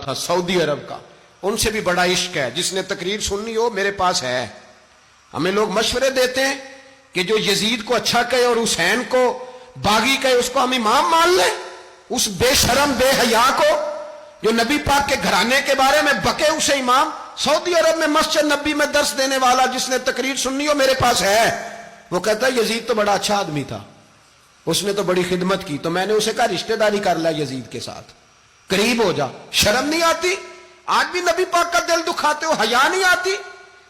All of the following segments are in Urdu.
تھا سعودی عرب کا، ان سے بھی بڑا عشق ہے، جس نے تقریر سننی ہو میرے پاس ہے۔ ہمیں لوگ مشورے دیتے ہیں کہ جو یزید کو اچھا کہے اور حسین کو باغی کہے اس کو ہم امام مان لیں، اس بے شرم بے حیا کو جو نبی پاک کے گھرانے کے بارے میں بکے اسے امام۔ سعودی عرب میں مسجد نبی میں درس دینے والا جس نے تقریر سننی ہو میرے پاس ہے، وہ کہتا ہے یزید تو بڑا اچھا آدمی تھا، اس نے تو بڑی خدمت کی، تو میں نے اسے کہا رشتہ داری کر لیا یزید کے ساتھ، قریب ہو جا۔ شرم نہیں آتی؟ آج بھی نبی پاک کا دل دکھاتے ہو، حیا نہیں آتی،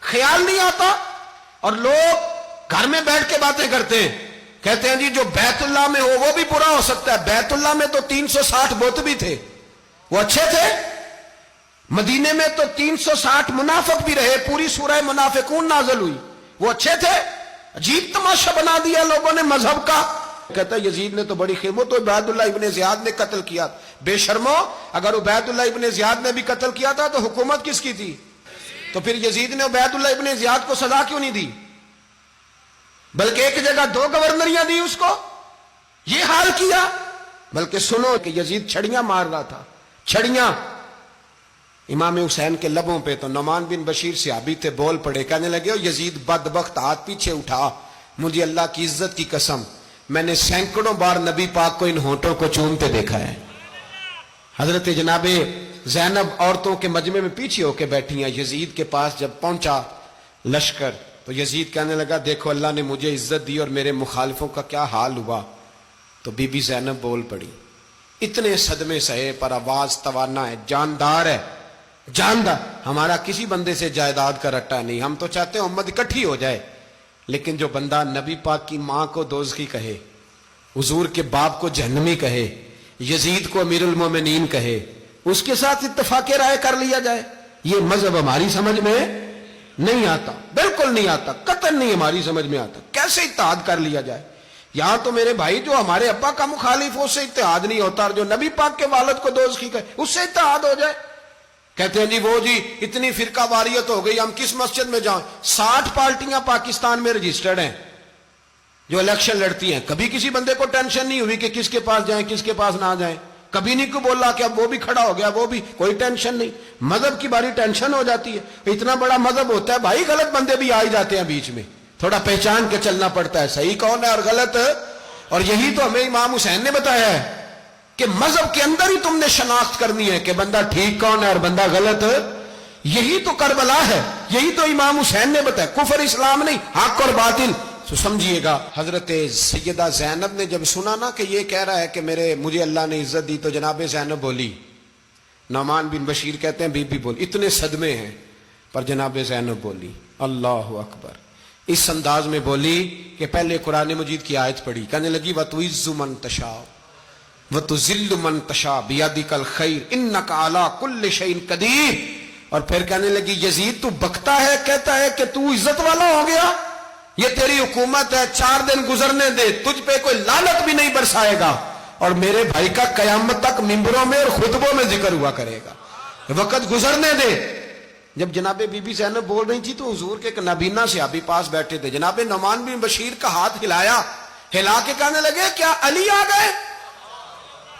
خیال نہیں آتا؟ اور لوگ گھر میں بیٹھ کے باتیں کرتے ہیں، کہتے ہیں جی جو بیت اللہ میں ہو وہ بھی برا ہو سکتا ہے۔ بیت اللہ میں تو 360 بت بھی تھے، وہ اچھے تھے۔ مدینے میں تو 360 منافق بھی رہے، پوری سورہ منافقون نازل ہوئی، وہ اچھے تھے۔ عجیب تماشا بنا دیا لوگوں نے مذہب کا۔ کہتا ہے یزید نے تو بڑی خدمت، تو عبید اللہ ابن زیاد نے قتل کیا۔ بے شرمو، اگر عبید اللہ ابن زیاد نے بھی قتل کیا تھا تو حکومت کس کی تھی؟ تو پھر یزید نے عبید اللہ ابن زیاد کو سزا کیوں نہیں دی؟ بلکہ ایک جگہ 2 گورنریاں دی اس کو، یہ حال کیا۔ بلکہ سنو کہ یزید چھڑیاں مار رہا تھا، چھڑیاں امام حسین کے لبوں پہ، تو نعمان بن بشیر صحابی تھے، بول پڑے، کہنے لگے یزید بدبخت، ہاتھ پیچھے اٹھا، مجھے اللہ کی عزت کی قسم میں نے سینکڑوں بار نبی پاک کو ان ہونٹوں کو چومتے دیکھا ہے۔ حضرت جناب زینب عورتوں کے مجمع میں پیچھے ہو کے بیٹھی ہیں، یزید کے پاس جب پہنچا لشکر تو یزید کہنے لگا دیکھو اللہ نے مجھے عزت دی اور میرے مخالفوں کا کیا حال ہوا۔ تو بی بی زینب بول پڑی، اتنے صدمے سہے پر آواز توانا ہے، جاندار ہے، جاندار۔ ہمارا کسی بندے سے جائیداد کا رٹا نہیں، ہم تو چاہتے ہیں امت اکٹھی ہو جائے، لیکن جو بندہ نبی پاک کی ماں کو دوزخی کہے، حضور کے باپ کو جہنمی کہے، یزید کو امیر المومنین کہے، اس کے ساتھ اتفاق رائے کر لیا جائے، یہ مذہب ہماری سمجھ میں نہیں آتا، بالکل نہیں آتا، قطعاً نہیں ہماری سمجھ میں آتا۔ کیسے اتحاد کر لیا جائے؟ یہاں تو میرے بھائی جو ہمارے ابا کا مخالف ہو اس سے اتحاد نہیں ہوتا، اور جو نبی پاک کے والد کو دوزخی کہے اس سے اتحاد ہو جائے۔ کہتے ہیں جی وہ جی اتنی فرقہ واریت ہو گئی، ہم کس مسجد میں جائیں؟ 60 پارٹیاں پاکستان میں رجسٹرڈ ہیں جو الیکشن لڑتی ہیں، کبھی کسی بندے کو ٹینشن نہیں ہوئی کہ کس کے پاس جائیں کس کے پاس نہ جائیں، کبھی نہیں کو بولا کہ اب وہ بھی کھڑا ہو گیا، وہ بھی، کوئی ٹینشن نہیں۔ مذہب کی باری ٹینشن ہو جاتی ہے، اتنا بڑا مذہب ہوتا ہے بھائی، غلط بندے بھی آ ہی جاتے ہیں بیچ میں، تھوڑا پہچان کے چلنا پڑتا ہے صحیح کون ہے اور غلط۔ اور یہی تو ہمیں امام حسین نے بتایا ہے کہ مذہب کے اندر ہی تم نے شناخت کرنی ہے کہ بندہ ٹھیک کون ہے اور بندہ غلط۔ یہی تو کربلا ہے، یہی تو امام حسین نے بتایا، کفر اسلام نہیں، حق اور باطل۔ تو سمجھیے گا، حضرت سیدہ زینب نے جب سنا نا کہ یہ کہہ رہا ہے کہ مجھے اللہ نے عزت دی، تو جناب زینب بولی، نعمان بن بشیر کہتے ہیں بی بی بولی، اتنے صدمے ہیں پر جناب زینب بولی اللہ اکبر، اس انداز میں بولی کہ پہلے قرآن مجید کی آیت پڑھی، کہنے لگی وَتُعِزُّ مَن تَشَاءُ وَتُذِلُّ مَن تَشَاءُ بِيَدِكَ الْخَيْرُ إِنَّكَ عَلَىٰ كُلِّ شَيْءٍ قَدِيرٌ۔ اور پھر کہنے لگی یزید تو بکتا ہے، کہتا ہے کہ تو عزت والا ہو گیا، یہ تیری حکومت ہے، 4 دن گزرنے دے، تجھ پہ کوئی لعنت بھی نہیں برسائے گا، اور میرے بھائی کا قیامت تک ممبروں میں اور خطبوں میں ذکر ہوا کرے گا، وقت گزرنے دے۔ جب جناب بی بی زینب بول رہی تھی تو حضور کے نابینا صحابی پاس بیٹھے تھے، جناب نعمان بن بشیر کا ہاتھ ہلایا، ہلا کے کہنے لگے کیا علی آ گئے؟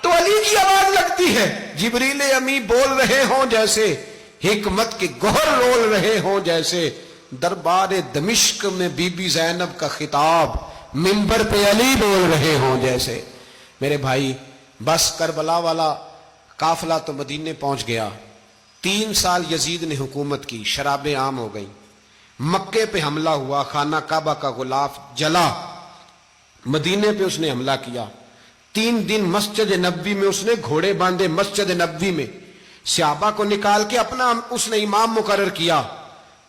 تو علی کی آواز لگتی ہے، جبریل امی بول رہے ہوں جیسے، حکمت کے گوہر رول رہے ہوں جیسے، دربار دمشق میں بی بی زینب کا خطاب، منبر پہ علی بول رہے ہوں جیسے۔ میرے بھائی بس کربلا والا قافلہ تو مدینے پہنچ گیا، 3 سال یزید نے حکومت کی، شرابیں عام ہو گئیں، مکے پہ حملہ ہوا، خانہ کعبہ کا غلاف جلا، مدینے پہ اس نے حملہ کیا، 3 دن مسجد نبوی میں اس نے گھوڑے باندھے، مسجد نبوی میں صحابہ کو نکال کے اپنا اس نے امام مقرر کیا،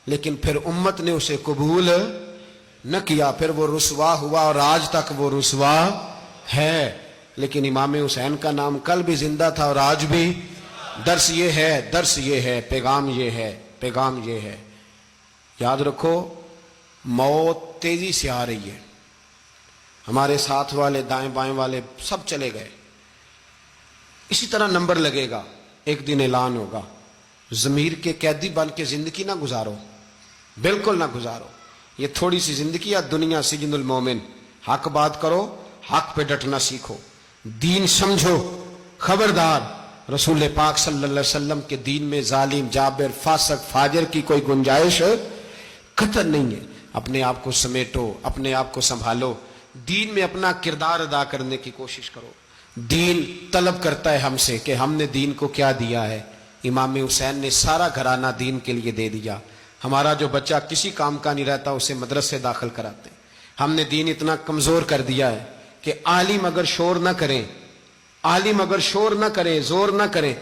لیکن پھر امت نے اسے قبول نہ کیا، پھر وہ رسوا ہوا اور آج تک وہ رسوا ہے۔ لیکن امام حسین کا نام کل بھی زندہ تھا اور آج بھی۔ درس یہ ہے، پیغام یہ ہے، پیغام یہ ہے، یاد رکھو موت تیزی سے آ رہی ہے، ہمارے ساتھ والے دائیں بائیں والے سب چلے گئے، اسی طرح نمبر لگے گا، ایک دن اعلان ہوگا، ضمیر کے قیدی بن کے زندگی نہ گزارو، بالکل نہ گزارو، یہ تھوڑی سی زندگی ہے، دنیا سجن المومن، حق بات کرو، حق پہ ڈٹنا سیکھو، دین سمجھو، خبردار رسول پاک صلی اللہ علیہ وسلم کے دین میں ظالم، جابر، فاسق، فاجر کی کوئی گنجائش قطعاً نہیں ہے۔ اپنے آپ کو سمیٹو، اپنے آپ کو سنبھالو، دین میں اپنا کردار ادا کرنے کی کوشش کرو۔ دین طلب کرتا ہے ہم سے کہ ہم نے دین کو کیا دیا ہے۔ امام حسین نے سارا گھرانہ دین کے لیے دے دیا۔ ہمارا جو بچہ کسی کام کا نہیں رہتا اسے مدرسے داخل کراتے ہیں۔ ہم نے دین اتنا کمزور کر دیا ہے کہ عالم اگر شور نہ کریں، عالم اگر شور نہ کریں، زور نہ کریں،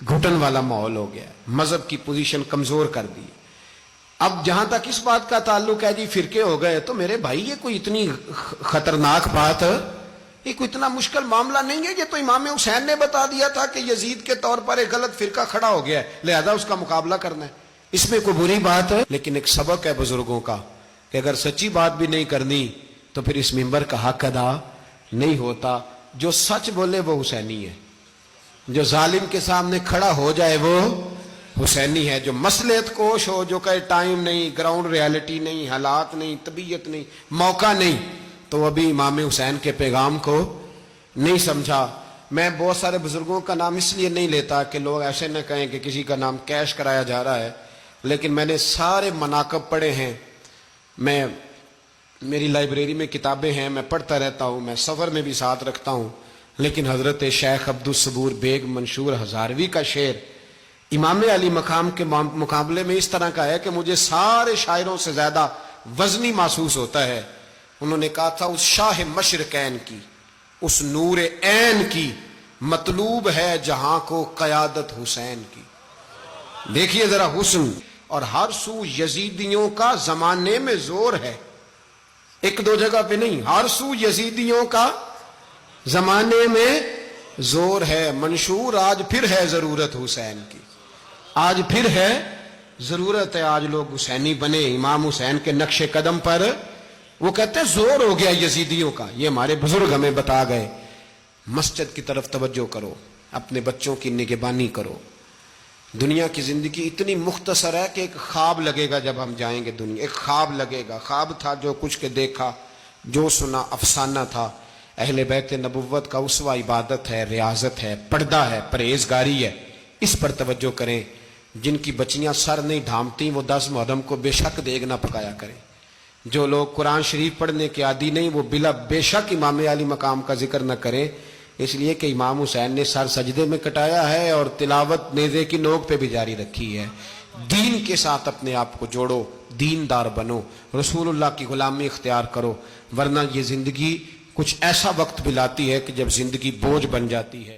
گھٹن والا ماحول ہو گیا ہے۔ مذہب کی پوزیشن کمزور کر دی۔ اب جہاں تک اس بات کا تعلق ہے جی فرقے ہو گئے، تو میرے بھائی یہ کوئی اتنی خطرناک بات ہے، یہ کوئی اتنا مشکل معاملہ نہیں ہے۔ یہ تو امام حسین نے بتا دیا تھا کہ یزید کے طور پر ایک غلط فرقہ کھڑا ہو گیا ہے، لہذا اس کا مقابلہ کرنا ہے۔ اس میں کوئی بری بات ہے؟ لیکن ایک سبق ہے بزرگوں کا کہ اگر سچی بات بھی نہیں کرنی تو پھر اس منبر کا حق ادا نہیں ہوتا۔ جو سچ بولے وہ حسینی ہے، جو ظالم کے سامنے کھڑا ہو جائے وہ حسینی ہے، جو مصلحت کوش ہو، جو کہے ٹائم نہیں، گراؤنڈ ریالٹی نہیں، حالات نہیں، طبیعت نہیں، موقع نہیں، تو ابھی امام حسین کے پیغام کو نہیں سمجھا۔ میں بہت سارے بزرگوں کا نام اس لیے نہیں لیتا کہ لوگ ایسے نہ کہیں کہ کسی کا نام کیش کرایا جا رہا ہے، لیکن میں نے سارے مناقب پڑھے ہیں۔ میری لائبریری میں کتابیں ہیں، میں پڑھتا رہتا ہوں، میں سفر میں بھی ساتھ رکھتا ہوں، لیکن حضرت شیخ عبدالصبور بیگ منشور ہزاروی کا شعر امام علی مقام کے مقابلے میں اس طرح کا ہے کہ مجھے سارے شاعروں سے زیادہ وزنی محسوس ہوتا ہے۔ انہوں نے کہا تھا اس شاہ مشرقین کی، اس نور عین کی مطلوب ہے جہاں کو قیادت حسین کی۔ دیکھیے ذرا حسن، اور ہر سو یزیدیوں کا زمانے میں زور ہے، ایک دو جگہ پہ نہیں، ہر سو یزیدیوں کا زمانے میں زور ہے۔ منشور آج پھر ہے ضرورت حسین کی، آج پھر ہے ضرورت ہے، آج لوگ حسینی بنے، امام حسین کے نقش قدم پر۔ وہ کہتے ہیں زور ہو گیا یزیدیوں کا، یہ ہمارے بزرگ ہمیں بتا گئے۔ مسجد کی طرف توجہ کرو، اپنے بچوں کی نگہبانی کرو۔ دنیا کی زندگی اتنی مختصر ہے کہ ایک خواب لگے گا جب ہم جائیں گے دنیا، ایک خواب لگے گا۔ خواب تھا جو کچھ کے دیکھا، جو سنا افسانہ تھا۔ اہل بیت نبوت کا اسوہ عبادت ہے، ریاضت ہے، پردہ ہے، پرہیزگاری ہے، اس پر توجہ کریں۔ جن کی بچیاں سر نہیں ڈھانپتی وہ 10 محرم کو بے شک دیگ نہ پکایا کریں۔ جو لوگ قرآن شریف پڑھنے کے عادی نہیں وہ بے شک امام علی مقام کا ذکر نہ کریں، اس لیے کہ امام حسین نے سر سجدے میں کٹایا ہے اور تلاوت نیزے کی نوک پہ بھی جاری رکھی ہے۔ دین کے ساتھ اپنے آپ کو جوڑو، دیندار بنو، رسول اللہ کی غلامی اختیار کرو، ورنہ یہ زندگی کچھ ایسا وقت بھی لاتی ہے کہ جب زندگی بوجھ بن جاتی ہے۔